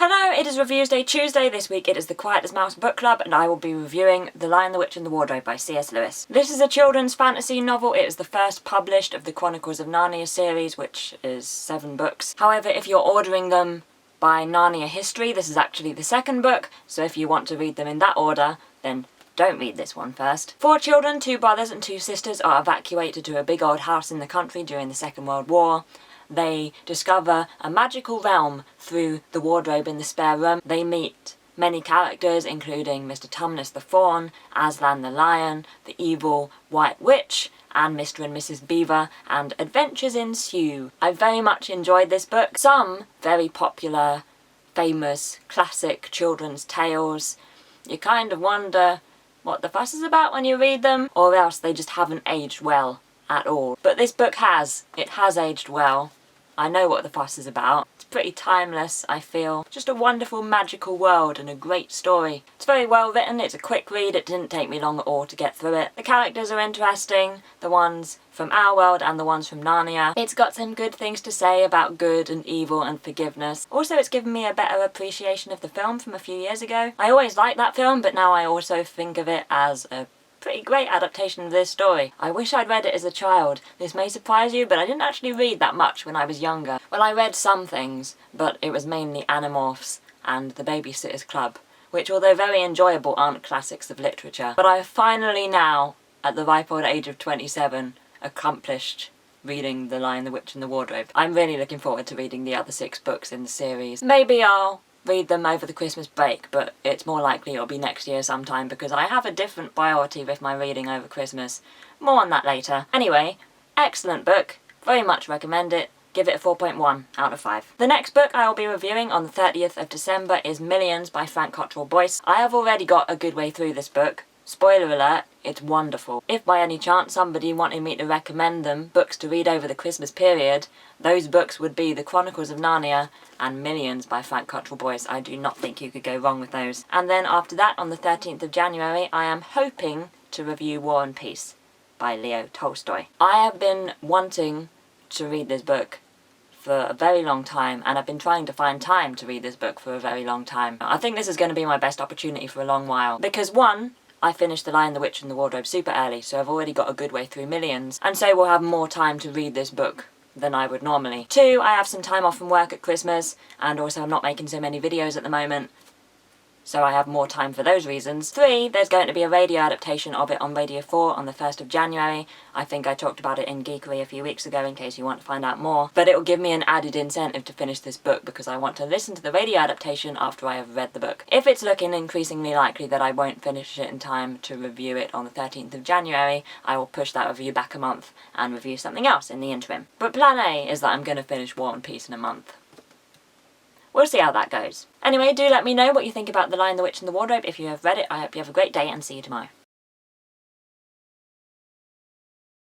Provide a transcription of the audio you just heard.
Hello, it is Reviews Day Tuesday. This week it is the Quiet as Mouse Book Club and I will be reviewing The Lion, the Witch and the Wardrobe by C.S. Lewis. This is a children's fantasy novel. It is the first published of the Chronicles of Narnia series, which is 7 books. However, if you're ordering them by Narnia History, this is actually the second book, so if you want to read them in that order, then don't read this one first. 4 children, 2 brothers and 2 sisters, are evacuated to a big old house in the country during the Second World War. They discover a magical realm through the wardrobe in the spare room. They meet many characters, including Mr. Tumnus the Fawn, Aslan the Lion, the evil White Witch, and Mr. and Mrs. Beaver, and adventures ensue. I very much enjoyed this book. Some very popular, famous, classic children's tales. You kind of wonder what the fuss is about when you read them, or else they just haven't aged well at all. But this book has. It has aged well. I know what the fuss is about. It's pretty timeless, I feel. Just a wonderful magical world and a great story. It's very well written, it's a quick read, it didn't take me long at all to get through it. The characters are interesting, the ones from our world and the ones from Narnia. It's got some good things to say about good and evil and forgiveness. Also, it's given me a better appreciation of the film from a few years ago. I always liked that film, but now I also think of it as a pretty great adaptation of this story. I wish I'd read it as a child. This may surprise you, but I didn't actually read that much when I was younger. Well, I read some things, but it was mainly Animorphs and The Babysitter's Club, which, although very enjoyable, aren't classics of literature. But I have finally now, at the ripe old age of 27, accomplished reading The Lion, the Witch and the Wardrobe. I'm really looking forward to reading the other 6 books in the series. Maybe I'll read them over the Christmas break, but it's more likely it'll be next year sometime because I have a different priority with my reading over Christmas. More on that later. Anyway, excellent book. Very much recommend it. Give it a 4.1 out of 5. The next book I will be reviewing on the 30th of December is Millions by Cottrell Boyce. I have already got a good way through this book. Spoiler alert, it's wonderful. If by any chance somebody wanted me to recommend them books to read over the Christmas period, those books would be The Chronicles of Narnia and Millions by Cottrell Boyce. I do not think you could go wrong with those. And then after that, on the 13th of January, I am hoping to review War and Peace by Leo Tolstoy. I have been wanting to read this book for a very long time, and I've been trying to find time to read this book for a very long time. I think this is going to be my best opportunity for a long while, because 1, I finished The Lion, the Witch and the Wardrobe super early, so I've already got a good way through Millions, and so we'll have more time to read this book than I would normally. 2, I have some time off from work at Christmas, and also I'm not making so many videos at the moment, so I have more time for those reasons. 3, there's going to be a radio adaptation of it on Radio 4 on the 1st of January. I think I talked about it in Geekery a few weeks ago in case you want to find out more. But it will give me an added incentive to finish this book because I want to listen to the radio adaptation after I have read the book. If it's looking increasingly likely that I won't finish it in time to review it on the 13th of January, I will push that review back a month and review something else in the interim. But plan A is that I'm going to finish War and Peace in a month. We'll see how that goes. Anyway, do let me know what you think about The Lion, the Witch and the Wardrobe. If you have read it, I hope you have a great day and see you tomorrow.